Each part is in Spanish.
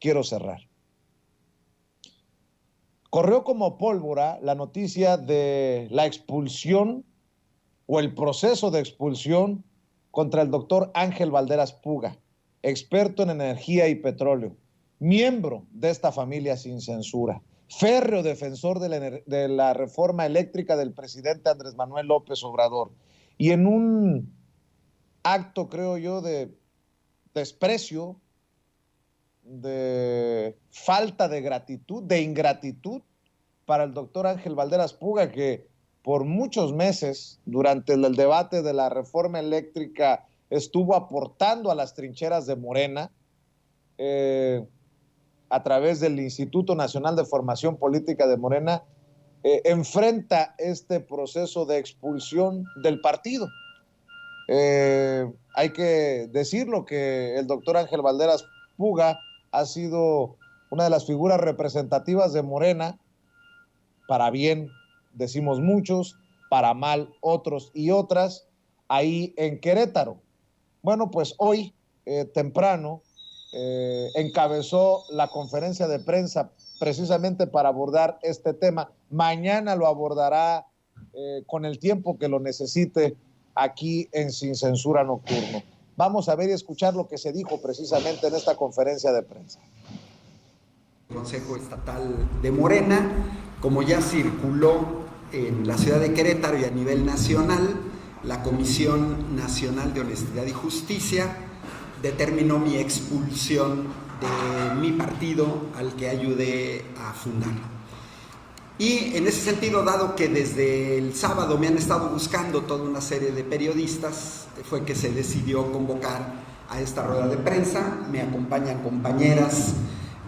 quiero cerrar. Corrió como pólvora la noticia de la expulsión o el proceso de expulsión contra el doctor Ángel Valderas Puga, experto en energía y petróleo, miembro de esta familia sin censura, férreo defensor de la reforma eléctrica del presidente Andrés Manuel López Obrador, y en un acto, creo yo, de desprecio, de falta de gratitud, de ingratitud para el doctor Ángel Valderas Puga, que por muchos meses, durante el debate de la reforma eléctrica, estuvo aportando a las trincheras de Morena, a través del Instituto Nacional de Formación Política de Morena, enfrenta este proceso de expulsión del partido. Hay que decirlo que el doctor Ángel Valderas Puga ha sido una de las figuras representativas de Morena, para bien decimos muchos, para mal otros y otras, ahí en Querétaro. Bueno, pues hoy temprano encabezó la conferencia de prensa precisamente para abordar este tema. Mañana lo abordará con el tiempo que lo necesite aquí en Sin Censura Nocturno. Vamos a ver y escuchar lo que se dijo precisamente en esta conferencia de prensa. Consejo Estatal de Morena, como ya circuló en la ciudad de Querétaro y a nivel nacional, la Comisión Nacional de Honestidad y Justicia determinó mi expulsión de mi partido al que ayudé a fundar. Y en ese sentido, dado que desde el sábado me han estado buscando toda una serie de periodistas, fue que se decidió convocar a esta rueda de prensa. Me acompañan compañeras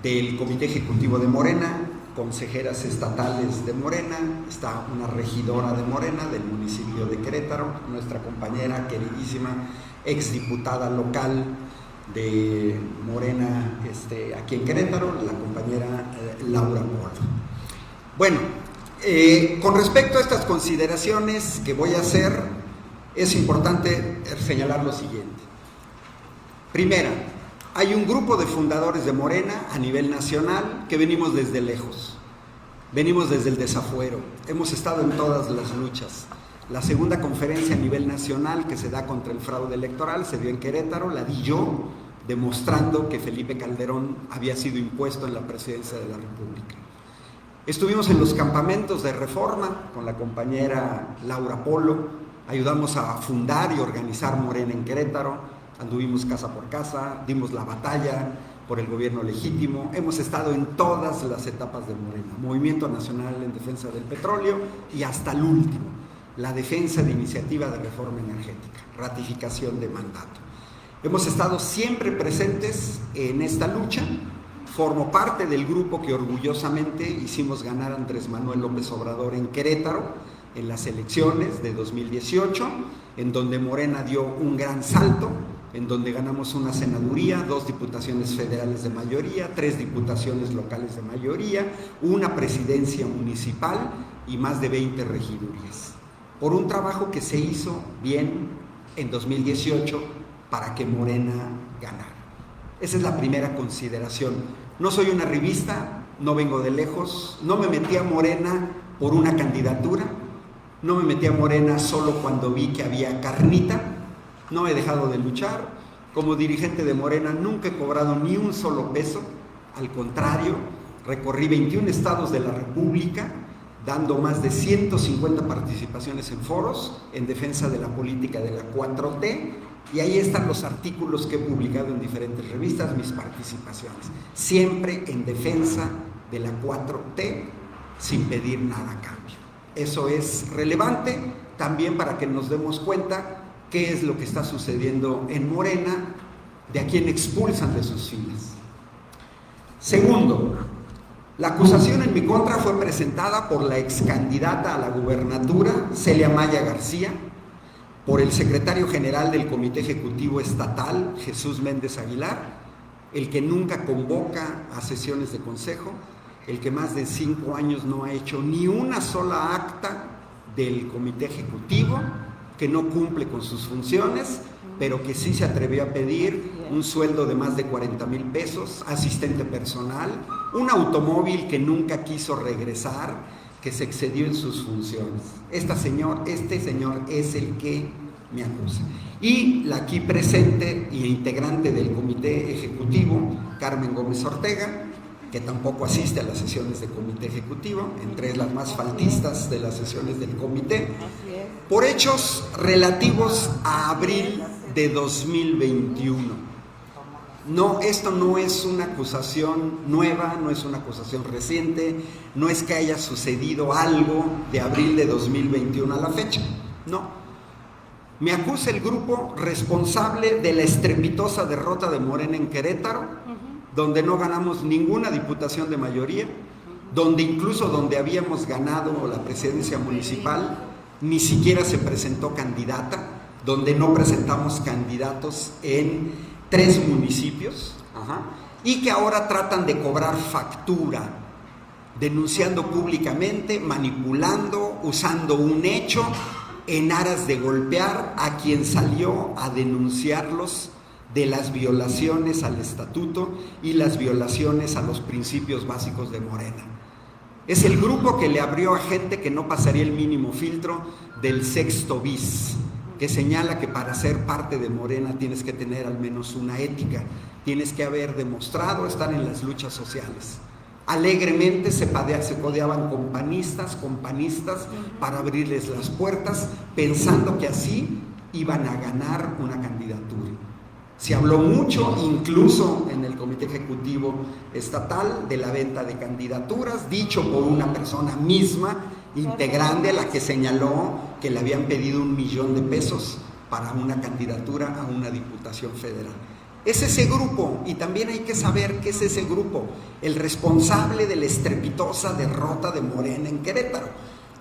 del Comité Ejecutivo de Morena, consejeras estatales de Morena, está una regidora de Morena del municipio de Querétaro, nuestra compañera queridísima, exdiputada local de Morena aquí en Querétaro, la compañera Laura Polo. Bueno, con respecto a estas consideraciones que voy a hacer, es importante señalar lo siguiente. Primera, hay un grupo de fundadores de Morena a nivel nacional que venimos desde lejos, venimos desde el desafuero, hemos estado en todas las luchas. La segunda conferencia a nivel nacional que se da contra el fraude electoral se dio en Querétaro, la di yo, demostrando que Felipe Calderón había sido impuesto en la presidencia de la República. Estuvimos en los campamentos de reforma con la compañera Laura Polo, ayudamos a fundar y organizar Morena en Querétaro, anduvimos casa por casa, dimos la batalla por el gobierno legítimo, hemos estado en todas las etapas de Morena, Movimiento Nacional en Defensa del Petróleo y hasta el último, la defensa de iniciativa de reforma energética, ratificación de mandato. Hemos estado siempre presentes en esta lucha. Formo parte del grupo que orgullosamente hicimos ganar a Andrés Manuel López Obrador en Querétaro en las elecciones de 2018, en donde Morena dio un gran salto, en donde ganamos una senaduría, 2 diputaciones federales de mayoría, 3 diputaciones locales de mayoría, una presidencia municipal y más de 20 regidurías. Por un trabajo que se hizo bien en 2018 para que Morena ganara. Esa es la primera consideración. No soy una revista, no vengo de lejos, no me metí a Morena por una candidatura, no me metí a Morena solo cuando vi que había carnita, no he dejado de luchar. Como dirigente de Morena nunca he cobrado ni un solo peso, al contrario, recorrí 21 estados de la República, dando más de 150 participaciones en foros en defensa de la política de la 4T, y ahí están los artículos que he publicado en diferentes revistas, mis participaciones, siempre en defensa de la 4T, sin pedir nada a cambio. Eso es relevante también para que nos demos cuenta qué es lo que está sucediendo en Morena, de a quién expulsan de sus filas. Segundo, la acusación en mi contra fue presentada por la excandidata a la gubernatura, Celia Maya García, por el secretario general del Comité Ejecutivo Estatal, Jesús Méndez Aguilar, el que nunca convoca a sesiones de consejo, el que más de 5 años no ha hecho ni una sola acta del Comité Ejecutivo, que no cumple con sus funciones, pero que sí se atrevió a pedir un sueldo de más de 40,000 pesos, asistente personal, un automóvil que nunca quiso regresar, que se excedió en sus funciones. Este señor es el que me acusa. Y la aquí presente e integrante del comité ejecutivo, Carmen Gómez Ortega, que tampoco asiste a las sesiones del comité ejecutivo, entre las más faltistas de las sesiones del comité, por hechos relativos a abril de 2021. No, esto no es una acusación nueva, no es una acusación reciente, no es que haya sucedido algo de abril de 2021 a la fecha, no. Me acusa el grupo responsable de la estrepitosa derrota de Morena en Querétaro, donde no ganamos ninguna diputación de mayoría, donde incluso donde habíamos ganado la presidencia municipal, ni siquiera se presentó candidata, donde no presentamos candidatos en 3 municipios, y que ahora tratan de cobrar factura, denunciando públicamente, manipulando, usando un hecho en aras de golpear a quien salió a denunciarlos de las violaciones al estatuto y las violaciones a los principios básicos de Morena. Es el grupo que le abrió a gente que no pasaría el mínimo filtro del sexto bis, que señala que para ser parte de Morena tienes que tener al menos una ética, tienes que haber demostrado estar en las luchas sociales. Alegremente se codeaban con panistas para abrirles las puertas, pensando que así iban a ganar una candidatura. Se habló mucho, incluso en el Comité Ejecutivo Estatal, de la venta de candidaturas, dicho por una persona misma, integrante, la que señaló que le habían pedido $1,000,000 para una candidatura a una diputación federal. Es ese grupo, y también hay que saber qué es ese grupo, el responsable de la estrepitosa derrota de Morena en Querétaro.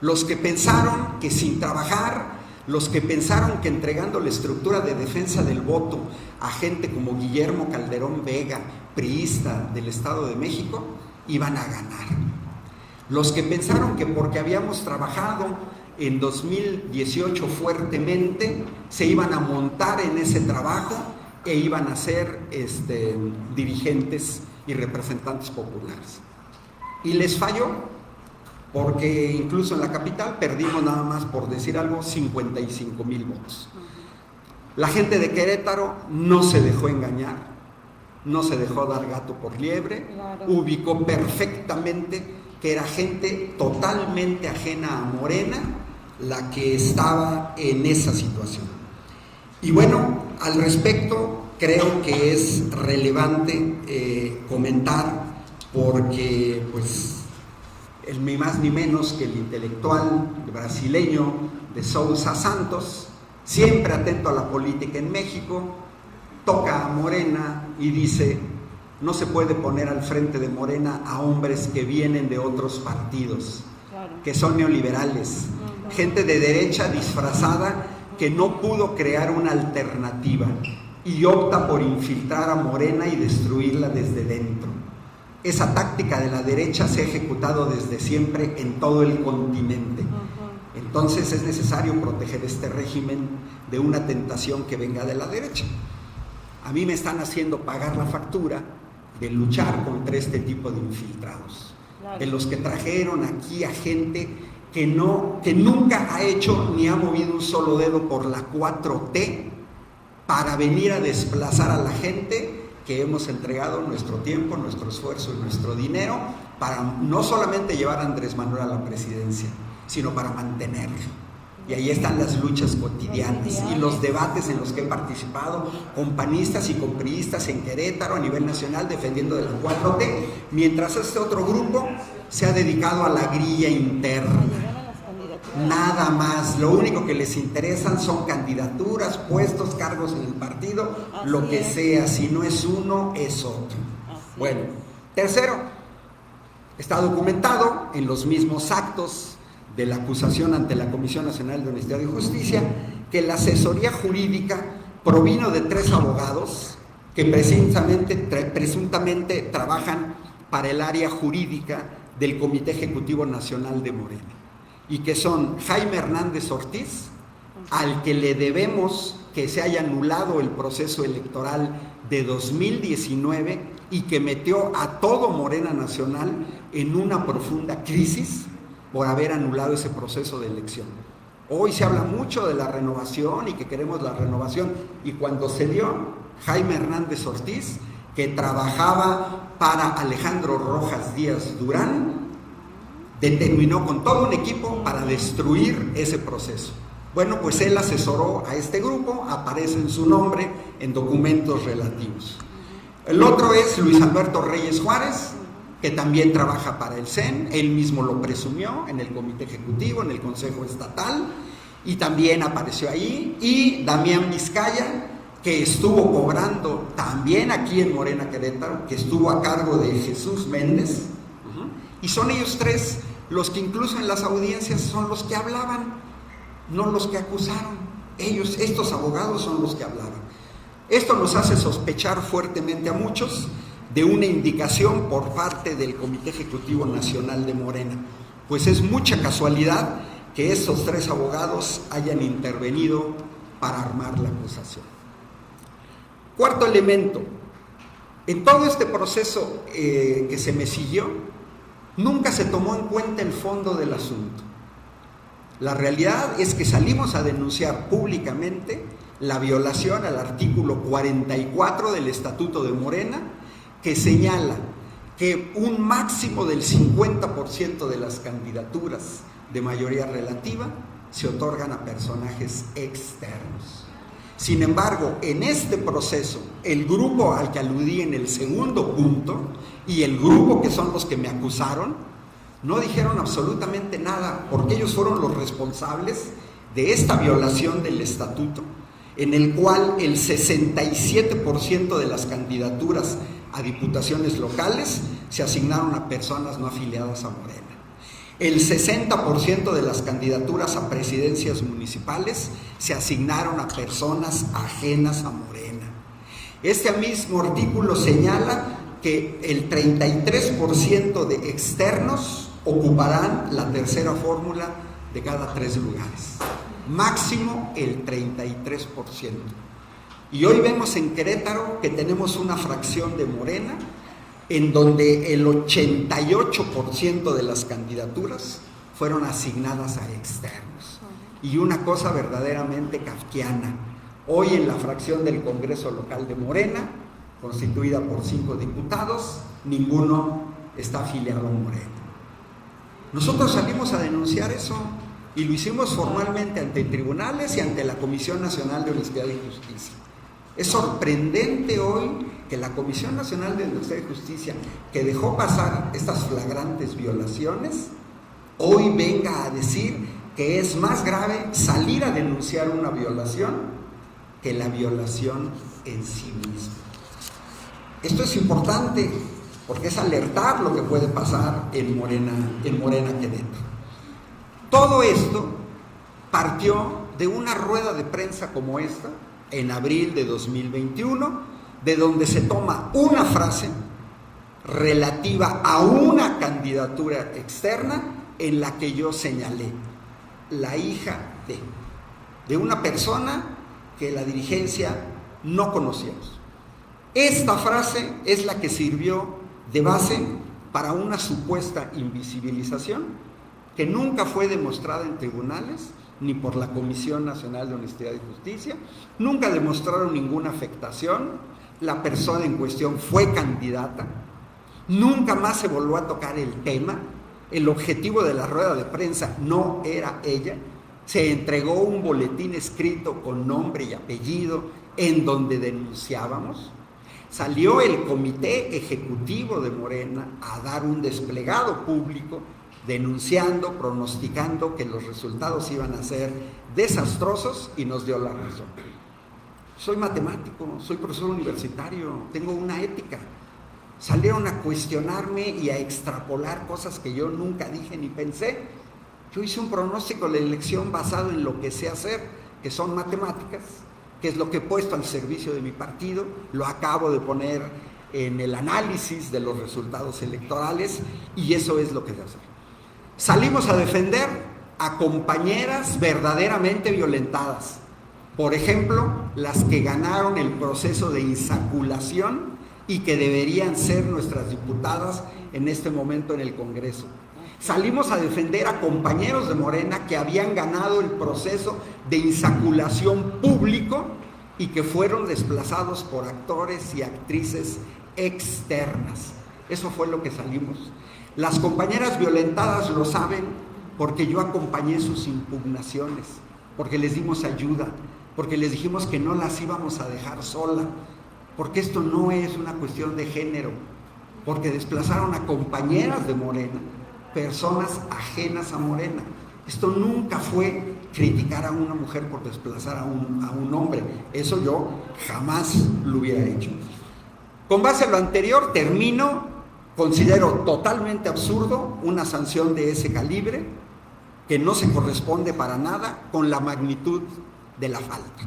Los que pensaron que sin trabajar, los que pensaron que entregando la estructura de defensa del voto a gente como Guillermo Calderón Vega, priista del Estado de México, iban a ganar. Los que pensaron que porque habíamos trabajado en 2018 fuertemente, se iban a montar en ese trabajo e iban a ser dirigentes y representantes populares. Y les falló, porque incluso en la capital perdimos, nada más por decir algo, 55,000 votos. La gente de Querétaro no se dejó engañar, no se dejó dar gato por liebre, ubicó perfectamente que era gente totalmente ajena a Morena la que estaba en esa situación. Y bueno, al respecto creo que es relevante comentar, porque pues ni más ni menos que el intelectual brasileño de Sousa Santos, siempre atento a la política en México, toca a Morena y dice: no se puede poner al frente de Morena a hombres que vienen de otros partidos, que son neoliberales, gente de derecha disfrazada que no pudo crear una alternativa y opta por infiltrar a Morena y destruirla desde dentro. Esa táctica de la derecha se ha ejecutado desde siempre en todo el continente. Entonces es necesario proteger este régimen de una tentación que venga de la derecha. A mí me están haciendo pagar la factura de luchar contra este tipo de infiltrados, de los que trajeron aquí a gente que nunca ha hecho ni ha movido un solo dedo por la 4T para venir a desplazar a la gente que hemos entregado nuestro tiempo, nuestro esfuerzo y nuestro dinero para no solamente llevar a Andrés Manuel a la presidencia, sino para mantenerlo. Y ahí están las luchas cotidianas y los debates en los que he participado con panistas y con priistas en Querétaro a nivel nacional defendiendo de la 4T, mientras este otro grupo se ha dedicado a la grilla interna. Nada más, lo único que les interesan son candidaturas, puestos, cargos en el partido, lo que sea, si no es uno, es otro. Bueno, tercero, está documentado en los mismos actos de la acusación ante la Comisión Nacional de Honestidad y Justicia que la asesoría jurídica provino de 3 abogados que presuntamente trabajan para el área jurídica del Comité Ejecutivo Nacional de Morena, y que son Jaime Hernández Ortiz, al que le debemos que se haya anulado el proceso electoral de 2019 y que metió a todo Morena Nacional en una profunda crisis por haber anulado ese proceso de elección. Hoy se habla mucho de la renovación y que queremos la renovación, y cuando se dio, Jaime Hernández Ortiz, que trabajaba para Alejandro Rojas Díaz Durán, determinó con todo un equipo para destruir ese proceso. Bueno, pues él asesoró a este grupo, aparece en su nombre en documentos relativos. El otro es Luis Alberto Reyes Juárez, que también trabaja para el CEN, él mismo lo presumió en el Comité Ejecutivo, en el Consejo Estatal, y también apareció ahí, y Damián Vizcaya, que estuvo cobrando también aquí en Morena Querétaro, que estuvo a cargo de Jesús Méndez, y son ellos tres los que incluso en las audiencias son los que hablaban, no los que acusaron. Ellos, estos abogados, son los que hablaban. Esto nos hace sospechar fuertemente a muchos de una indicación por parte del Comité Ejecutivo Nacional de Morena, pues es mucha casualidad que estos tres abogados hayan intervenido para armar la acusación. Cuarto elemento, en todo este proceso que se me siguió, nunca se tomó en cuenta el fondo del asunto. La realidad es que salimos a denunciar públicamente la violación al artículo 44 del Estatuto de Morena, que señala que un máximo del 50% de las candidaturas de mayoría relativa se otorgan a personajes externos. Sin embargo, en este proceso, el grupo al que aludí en el segundo punto y el grupo que son los que me acusaron, no dijeron absolutamente nada, porque ellos fueron los responsables de esta violación del estatuto, en el cual el 67% de las candidaturas a diputaciones locales se asignaron a personas no afiliadas a Morena. El 60% de las candidaturas a presidencias municipales se asignaron a personas ajenas a Morena. Este mismo artículo señala que el 33% de externos ocuparán la tercera fórmula de cada 3 lugares. Máximo el 33%. Y hoy vemos en Querétaro que tenemos una fracción de Morena en donde el 88% de las candidaturas fueron asignadas a externos. Y una cosa verdaderamente kafkiana. Hoy en la fracción del Congreso Local de Morena, constituida por 5 diputados, ninguno está afiliado a Morena. Nosotros salimos a denunciar eso y lo hicimos formalmente ante tribunales y ante la Comisión Nacional de Honestidad y Justicia. Es sorprendente hoy que la Comisión Nacional de Honestidad y Justicia, que dejó pasar estas flagrantes violaciones, hoy venga a decir que es más grave salir a denunciar una violación que la violación en sí misma. Esto es importante porque es alertar lo que puede pasar en Morena Querétaro. Todo esto partió de una rueda de prensa como esta, en abril de 2021, de donde se toma una frase relativa a una candidatura externa en la que yo señalé, la hija de una persona que la dirigencia no conocíamos. Esta frase es la que sirvió de base para una supuesta invisibilización que nunca fue demostrada en tribunales ni por la Comisión Nacional de Honestidad y Justicia, nunca demostraron ninguna afectación, la persona en cuestión fue candidata, nunca más se volvió a tocar el tema, el objetivo de la rueda de prensa no era ella, se entregó un boletín escrito con nombre y apellido en donde denunciábamos, salió el Comité Ejecutivo de Morena a dar un desplegado público denunciando, pronosticando que los resultados iban a ser desastrosos y nos dio la razón. Soy matemático, soy profesor universitario, tengo una ética. Salieron a cuestionarme y a extrapolar cosas que yo nunca dije ni pensé. Yo hice un pronóstico de la elección basado en lo que sé hacer, que son matemáticas, que es lo que he puesto al servicio de mi partido, lo acabo de poner en el análisis de los resultados electorales y eso es lo que sé hacer. Salimos a defender a compañeras verdaderamente violentadas, Por ejemplo, las que ganaron el proceso de insaculación y que deberían ser nuestras diputadas en este momento en el Congreso. Salimos a defender a compañeros de Morena que habían ganado el proceso de insaculación público y que fueron desplazados por actores y actrices externas. Eso fue lo que salimos. Las compañeras violentadas lo saben porque yo acompañé sus impugnaciones, porque les dimos ayuda, porque les dijimos que no las íbamos a dejar sola, porque esto no es una cuestión de género, porque desplazaron a compañeras de Morena, personas ajenas a Morena. Esto nunca fue criticar a una mujer por desplazar a un hombre. Eso yo jamás lo hubiera hecho. Con base a lo anterior, termino. Considero totalmente absurdo una sanción de ese calibre que no se corresponde para nada con la magnitud de la falta.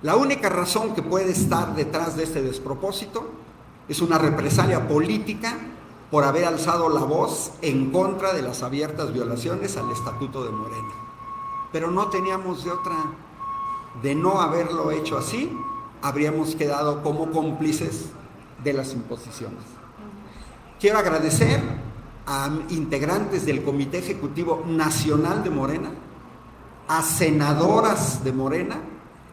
La única razón que puede estar detrás de este despropósito es una represalia política por haber alzado la voz en contra de las abiertas violaciones al Estatuto de Morena. Pero no teníamos de otra. De no haberlo hecho así, habríamos quedado como cómplices de las imposiciones. Quiero agradecer a integrantes del Comité Ejecutivo Nacional de Morena, a senadoras de Morena,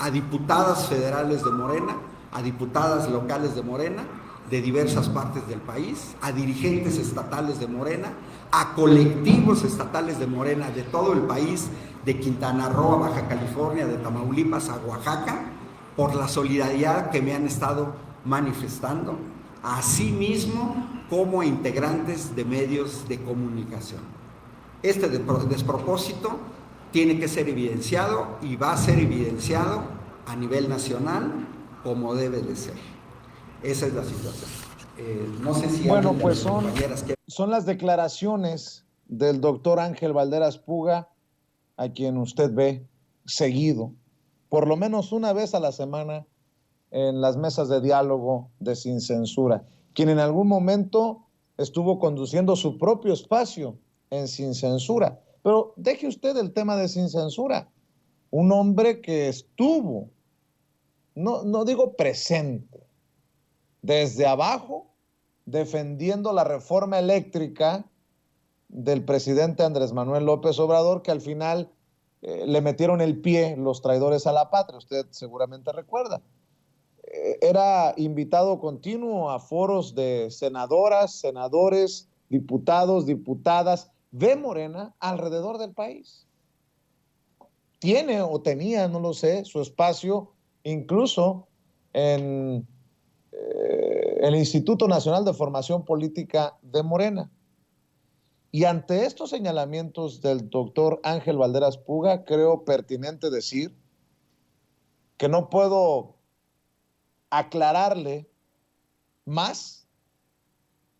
a diputadas federales de Morena, a diputadas locales de Morena, de diversas partes del país, a dirigentes estatales de Morena, a colectivos estatales de Morena de todo el país, de Quintana Roo a Baja California, de Tamaulipas a Oaxaca, por la solidaridad que me han estado manifestando, asimismo como integrantes de medios de comunicación. Este despropósito tiene que ser evidenciado y va a ser evidenciado a nivel nacional como debe de ser. Esa es la situación. No sé si... Bueno, pues son las declaraciones del doctor Ángel Valderas Puga, a quien usted ve seguido, por lo menos una vez a la semana, en las mesas de diálogo de Sin Censura, quien en algún momento estuvo conduciendo su propio espacio en Sin Censura. Pero deje usted el tema de Sin Censura. Un hombre que estuvo, no digo presente, desde abajo, defendiendo la reforma eléctrica del presidente Andrés Manuel López Obrador, que al final le metieron el pie los traidores a la patria. Usted seguramente recuerda. Era invitado continuo a foros de senadoras, senadores, diputados, diputadas de Morena alrededor del país. Tiene o tenía, no lo sé, su espacio incluso en el Instituto Nacional de Formación Política de Morena. Y ante estos señalamientos del doctor Ángel Valderas Puga, creo pertinente decir que no puedo aclararle más,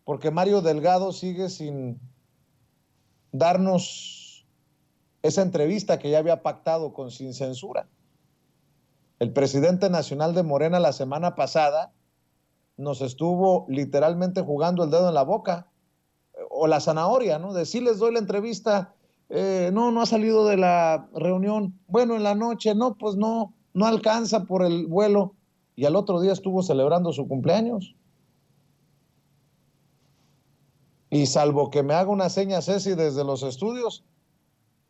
porque Mario Delgado sigue sin darnos esa entrevista que ya había pactado con Sin Censura. El presidente nacional de Morena la semana pasada nos estuvo literalmente jugando el dedo en la boca, o la zanahoria, ¿no? De sí les doy la entrevista, no ha salido de la reunión, bueno, en la noche, no, pues no alcanza por el vuelo, y al otro día estuvo celebrando su cumpleaños. Y salvo que me haga una seña Ceci desde los estudios,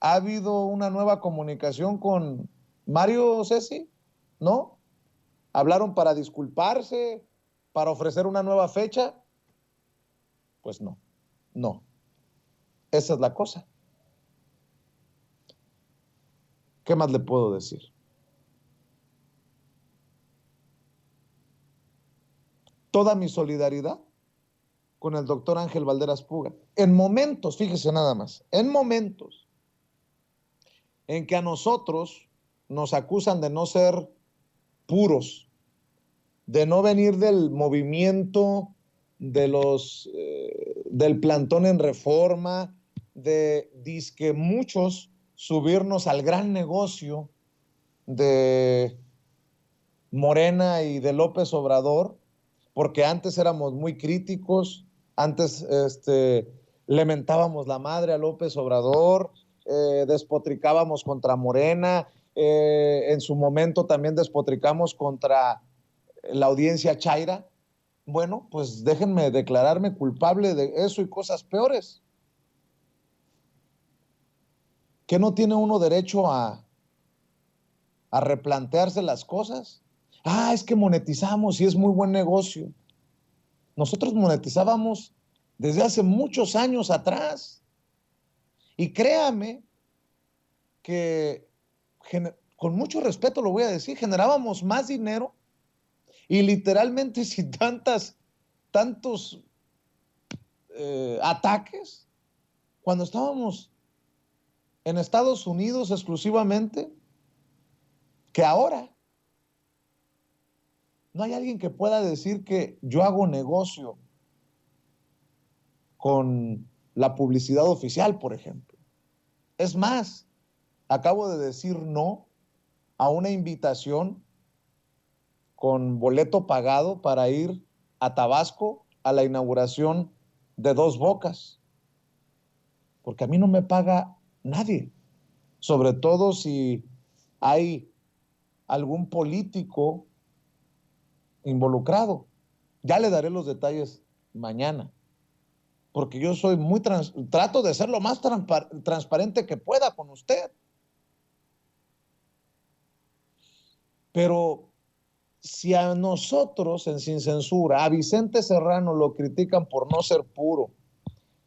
¿ha habido una nueva comunicación con Mario, Ceci? ¿No? ¿Hablaron para disculparse, para ofrecer una nueva fecha? Pues no. Esa es la cosa. ¿Qué más le puedo decir? Toda mi solidaridad con el doctor Ángel Valderas Puga. En momentos, fíjese nada más, en momentos en que a nosotros nos acusan de no ser puros, de no venir del movimiento de del plantón en Reforma, de disque muchos subirnos al gran negocio de Morena y de López Obrador, porque antes éramos muy críticos, antes le mentábamos la madre a López Obrador, despotricábamos contra Morena, En su momento también despotricamos contra la audiencia Chaira. Bueno, pues déjenme declararme culpable de eso y cosas peores. ¿Que no tiene uno derecho a replantearse las cosas? Ah, es que monetizamos y es muy buen negocio. Nosotros monetizábamos desde hace muchos años atrás. Y créame que, con mucho respeto lo voy a decir, generábamos más dinero y literalmente sin tantos ataques cuando estábamos en Estados Unidos exclusivamente que ahora. No hay alguien que pueda decir que yo hago negocio con la publicidad oficial, por ejemplo. Es más, acabo de decir no a una invitación con boleto pagado para ir a Tabasco a la inauguración de Dos Bocas, porque a mí no me paga nadie, sobre todo si hay algún político involucrado. Ya le daré los detalles mañana, porque yo soy trato de ser lo más transparente que pueda con usted. Pero si a nosotros en Sin Censura, a Vicente Serrano lo critican por no ser puro,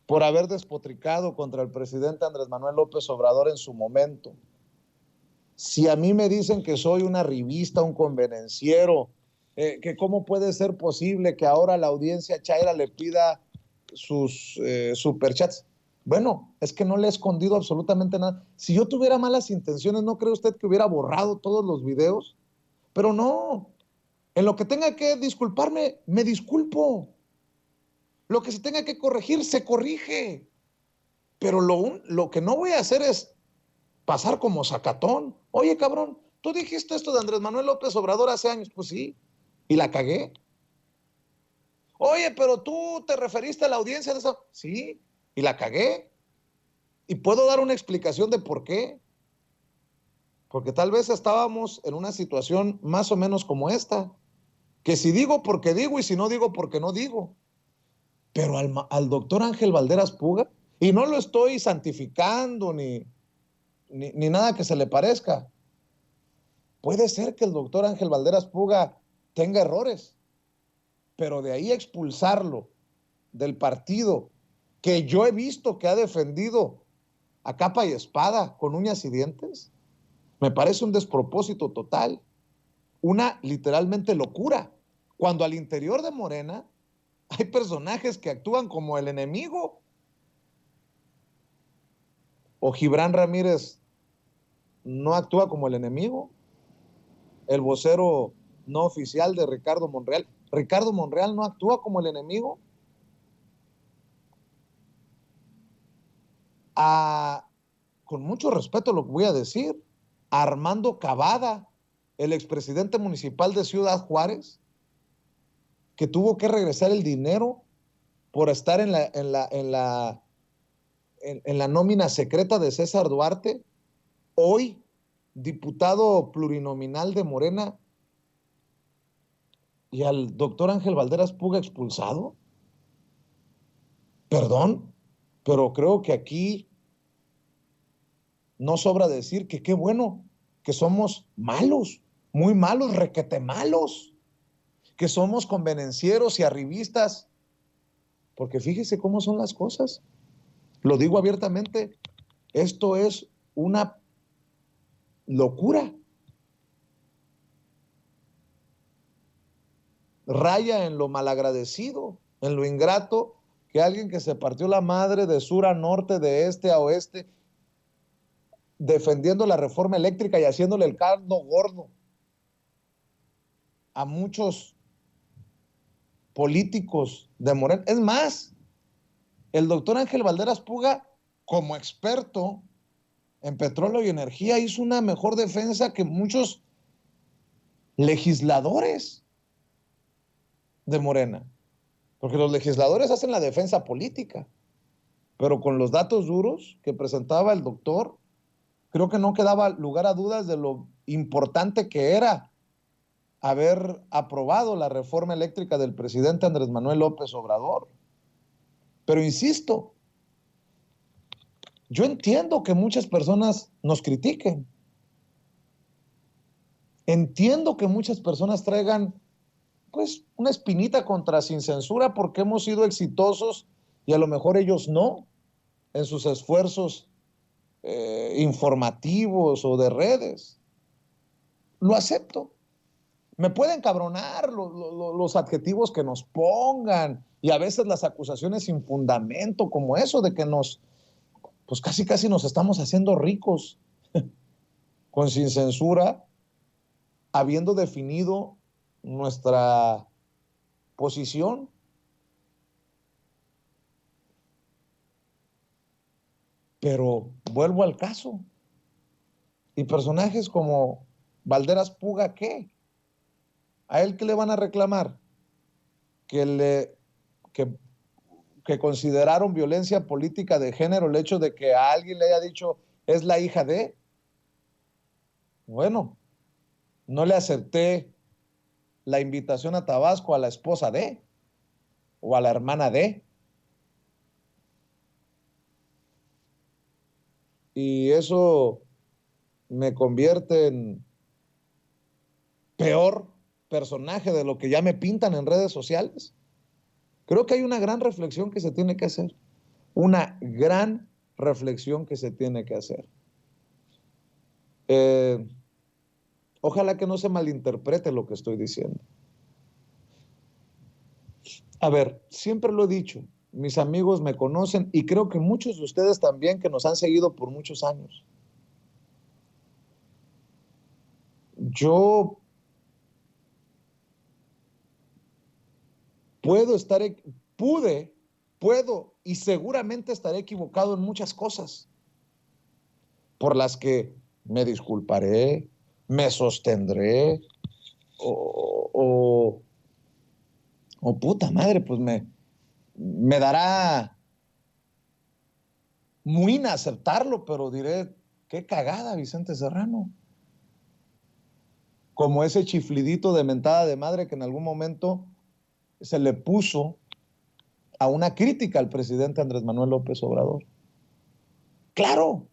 por haber despotricado contra el presidente Andrés Manuel López Obrador en su momento, si a mí me dicen que soy una revista, un convenenciero, que cómo puede ser posible que ahora la audiencia Chaira le pida sus superchats. Bueno, es que no le he escondido absolutamente nada. Si yo tuviera malas intenciones, ¿no cree usted que hubiera borrado todos los videos? Pero no, en lo que tenga que disculparme, me disculpo. Lo que se tenga que corregir, se corrige. Pero lo que no voy a hacer es pasar como sacatón. Oye, cabrón, tú dijiste esto de Andrés Manuel López Obrador hace años. Pues sí, y la cagué. Oye, pero tú te referiste a la audiencia de eso. Sí, y la cagué. Y puedo dar una explicación de por qué. Porque tal vez estábamos en una situación más o menos como esta. Que si digo porque digo y si no digo porque no digo. Pero al doctor Ángel Valderas Puga, y no lo estoy santificando ni nada que se le parezca. Puede ser que el doctor Ángel Valderas Puga tenga errores, pero de ahí a expulsarlo del partido que yo he visto que ha defendido a capa y espada con uñas y dientes, me parece un despropósito total, una literalmente locura, cuando al interior de Morena hay personajes que actúan como el enemigo. O Gibran Ramírez no actúa como el enemigo, el vocero no oficial de Ricardo Monreal. Ricardo Monreal no actúa como el enemigo. Con mucho respeto lo que voy a decir, Armando Cavada, el expresidente municipal de Ciudad Juárez, que tuvo que regresar el dinero por estar en la nómina secreta de César Duarte, hoy diputado plurinominal de Morena, y al doctor Ángel Valderas Puga expulsado. Perdón, pero creo que aquí no sobra decir que qué bueno que somos malos, muy malos, requete malos, que somos convenencieros y arribistas, porque fíjese cómo son las cosas. Lo digo abiertamente, esto es una locura. Raya en lo malagradecido, en lo ingrato, que alguien que se partió la madre de sur a norte, de este a oeste, defendiendo la reforma eléctrica y haciéndole el caldo gordo a muchos políticos de Morena. Es más, el doctor Ángel Valderas Puga, como experto en petróleo y energía, hizo una mejor defensa que muchos legisladores de Morena, porque los legisladores hacen la defensa política, pero con los datos duros que presentaba el doctor, creo que no quedaba lugar a dudas de lo importante que era haber aprobado la reforma eléctrica del presidente Andrés Manuel López Obrador. Pero insisto, yo entiendo que muchas personas nos critiquen. Entiendo que muchas personas traigan pues una espinita contra Sin Censura porque hemos sido exitosos y a lo mejor ellos no en sus esfuerzos informativos o de redes. Lo acepto. Me pueden cabronar los adjetivos que nos pongan y a veces las acusaciones sin fundamento, como eso de que pues casi nos estamos haciendo ricos con Sin Censura, habiendo definido nuestra posición. Pero vuelvo al caso. Y personajes como Valderas Puga, ¿qué? ¿A él qué le van a reclamar? Que, le, que, que consideraron violencia política de género el hecho de que a alguien le haya dicho es la hija de. Bueno, no le acepté la invitación a Tabasco a la esposa de o a la hermana de. Y eso me convierte en peor personaje de lo que ya me pintan en redes sociales. Creo que hay una gran reflexión que se tiene que hacer. Una gran reflexión que se tiene que hacer. Eh, Ojalá que no se malinterprete lo que estoy diciendo. A ver, siempre lo he dicho, mis amigos me conocen y creo que muchos de ustedes también que nos han seguido por muchos años. Yo puedo estar, pude, puedo y seguramente estaré equivocado en muchas cosas por las que me disculparé, me sostendré o, puta madre, pues me dará muy inaceptarlo, pero diré, qué cagada Vicente Serrano. Como ese chiflidito de mentada de madre que en algún momento se le puso a una crítica al presidente Andrés Manuel López Obrador. Claro,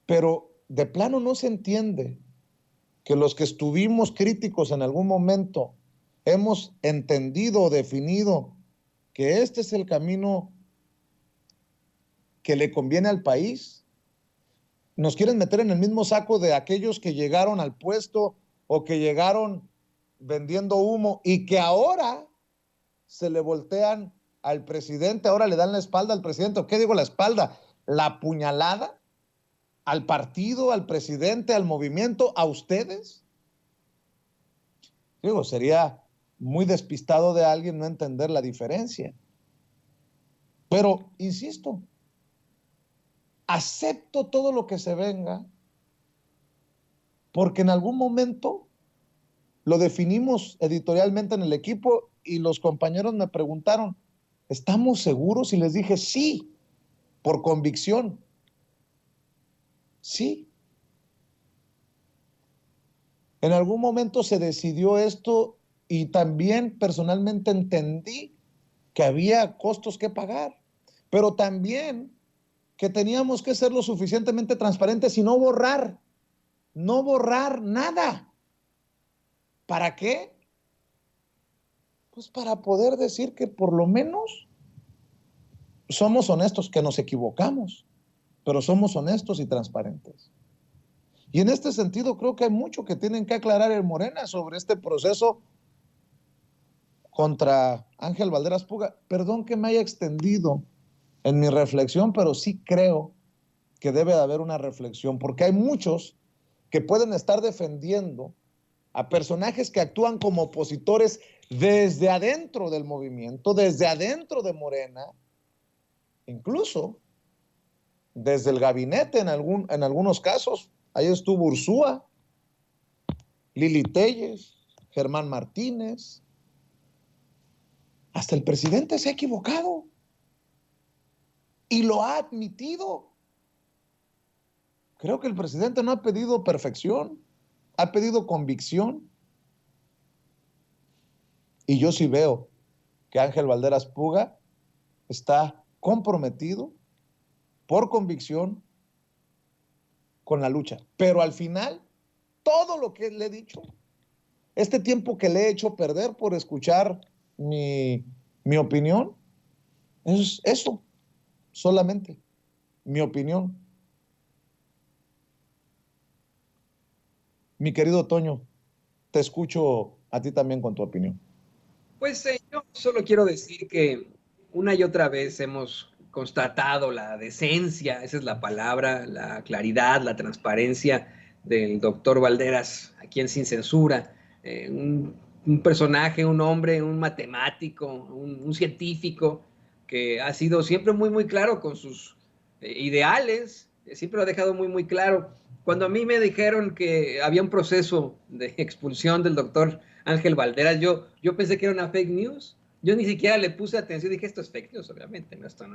pero de plano no se entiende que los que estuvimos críticos en algún momento hemos entendido o definido que este es el camino que le conviene al país. Nos quieren meter en el mismo saco de aquellos que llegaron al puesto o que llegaron vendiendo humo y que ahora se le voltean al presidente, ahora le dan la espalda al presidente. ¿O qué digo la espalda? La puñalada al partido, al presidente, al movimiento, a ustedes. Digo, sería muy despistado de alguien no entender la diferencia. Pero, insisto, acepto todo lo que se venga porque en algún momento lo definimos editorialmente en el equipo y los compañeros me preguntaron, ¿estamos seguros? Y les dije, sí, por convicción. Sí. En algún momento se decidió esto y también personalmente entendí que había costos que pagar, pero también que teníamos que ser lo suficientemente transparentes y no borrar nada. ¿Para qué? Pues para poder decir que por lo menos somos honestos, que nos equivocamos, pero somos honestos y transparentes. Y en este sentido creo que hay mucho que tienen que aclarar en Morena sobre este proceso contra Ángel Valderas Puga. Perdón que me haya extendido en mi reflexión, pero sí creo que debe de haber una reflexión, porque hay muchos que pueden estar defendiendo a personajes que actúan como opositores desde adentro del movimiento, desde adentro de Morena, incluso desde el gabinete en algunos casos. Ahí estuvo Ursúa, Lili Telles, Germán Martínez. Hasta el presidente se ha equivocado y lo ha admitido. Creo que el presidente no ha pedido perfección, ha pedido convicción. Y yo sí veo que Ángel Valderas Puga está comprometido por convicción con la lucha. Pero al final, todo lo que le he dicho, este tiempo que le he hecho perder por escuchar mi opinión, es eso, solamente mi opinión. Mi querido Toño, te escucho a ti también con tu opinión. Pues yo solo quiero decir que una y otra vez hemos constatado la decencia, esa es la palabra, la claridad, la transparencia del doctor Valderas, aquí en Sin Censura, un personaje, un hombre, un matemático, un científico que ha sido siempre muy, muy claro con sus ideales, siempre lo ha dejado muy, muy claro. Cuando a mí me dijeron que había un proceso de expulsión del doctor Ángel Valderas, yo pensé que era una fake news. Yo ni siquiera le puse atención, dije, esto es fake news, obviamente, no, esto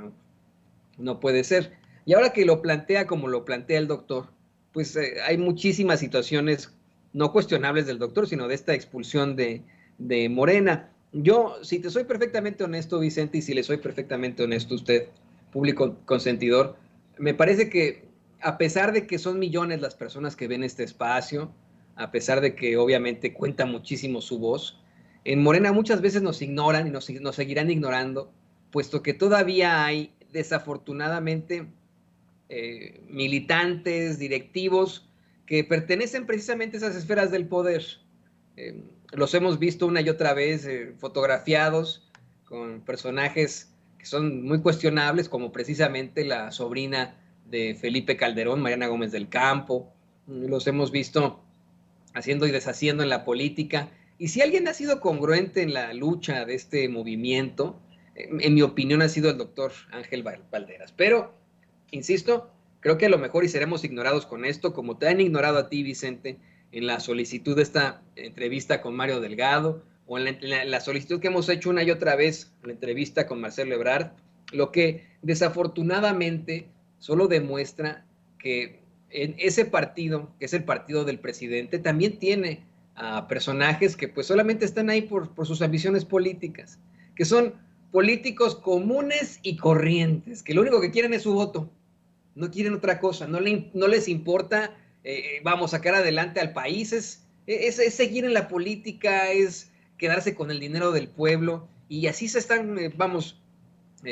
no puede ser. Y ahora que lo plantea como lo plantea el doctor, pues hay muchísimas situaciones no cuestionables del doctor, sino de esta expulsión de Morena. Yo, si te soy perfectamente honesto, Vicente, y si le soy perfectamente honesto a usted, público consentidor, me parece que a pesar de que son millones las personas que ven este espacio, a pesar de que obviamente cuenta muchísimo su voz, en Morena muchas veces nos ignoran y nos seguirán ignorando, puesto que todavía hay desafortunadamente militantes, directivos que pertenecen precisamente a esas esferas del poder. Los hemos visto una y otra vez fotografiados con personajes que son muy cuestionables, como precisamente la sobrina de Felipe Calderón, Mariana Gómez del Campo. Los hemos visto haciendo y deshaciendo en la política. Y si alguien ha sido congruente en la lucha de este movimiento, en mi opinión ha sido el doctor Ángel Valderas. Pero, insisto, creo que a lo mejor y seremos ignorados con esto, como te han ignorado a ti, Vicente, en la solicitud de esta entrevista con Mario Delgado, o en la solicitud que hemos hecho una y otra vez, la entrevista con Marcelo Ebrard, lo que desafortunadamente solo demuestra que en ese partido, que es el partido del presidente, también tiene a personajes que pues solamente están ahí por sus ambiciones políticas, que son políticos comunes y corrientes, que lo único que quieren es su voto, no quieren otra cosa, no les importa, vamos, sacar adelante al país, es seguir en la política, es quedarse con el dinero del pueblo, y así se están, vamos,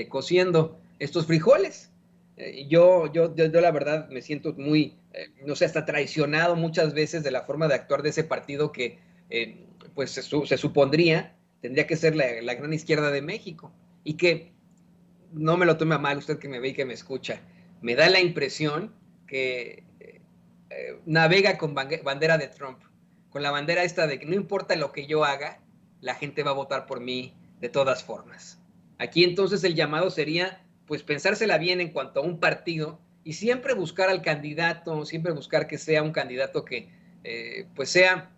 cociendo estos frijoles. Yo la verdad me siento muy, no sé, hasta traicionado muchas veces de la forma de actuar de ese partido que pues se supondría tendría que ser la gran izquierda de México y que no me lo tome a mal usted que me ve y que me escucha. Me da la impresión que navega con bandera de Trump, con la bandera esta de que no importa lo que yo haga, la gente va a votar por mí de todas formas. Aquí entonces el llamado sería pues pensársela bien en cuanto a un partido y siempre buscar al candidato, siempre buscar que sea un candidato que pues sea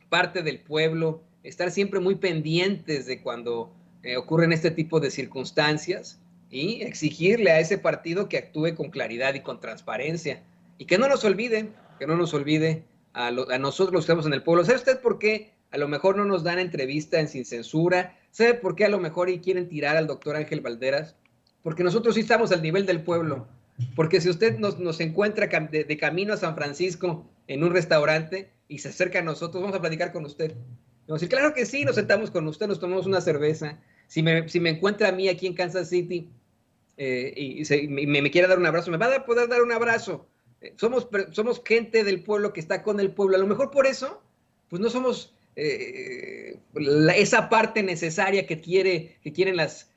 parte del pueblo, estar siempre muy pendientes de cuando ocurren este tipo de circunstancias y exigirle a ese partido que actúe con claridad y con transparencia y que no nos olviden, que no nos olvide a nosotros los que estamos en el pueblo. ¿Sabe usted por qué a lo mejor no nos dan entrevista en Sin Censura? ¿Sabe por qué a lo mejor y quieren tirar al doctor Ángel Valderas? Porque nosotros sí estamos al nivel del pueblo. Porque si usted nos encuentra de camino a San Francisco en un restaurante y se acerca a nosotros, vamos a platicar con usted. Vamos a decir, claro que sí, nos sentamos con usted, nos tomamos una cerveza. Si me encuentra a mí aquí en Kansas City me quiere dar un abrazo, me va a poder dar un abrazo. Somos gente del pueblo que está con el pueblo. A lo mejor por eso, pues no somos esa parte necesaria que quieren las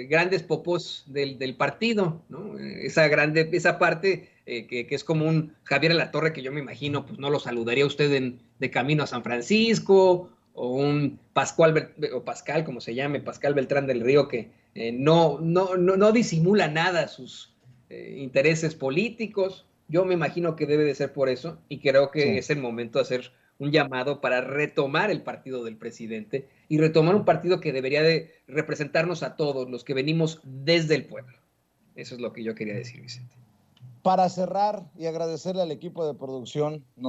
grandes popós del partido, ¿no? Esa parte que es como un Javier Alatorre que yo me imagino, pues no lo saludaría usted de camino a San Francisco, o un Pascal, como se llame, Pascal Beltrán del Río, que no disimula nada sus intereses políticos. Yo me imagino que debe de ser por eso y creo que es el momento de hacer un llamado para retomar el partido del presidente y retomar un partido que debería de representarnos a todos los que venimos desde el pueblo. Eso es lo que yo quería decir, Vicente. Para cerrar y agradecerle al equipo de producción, nos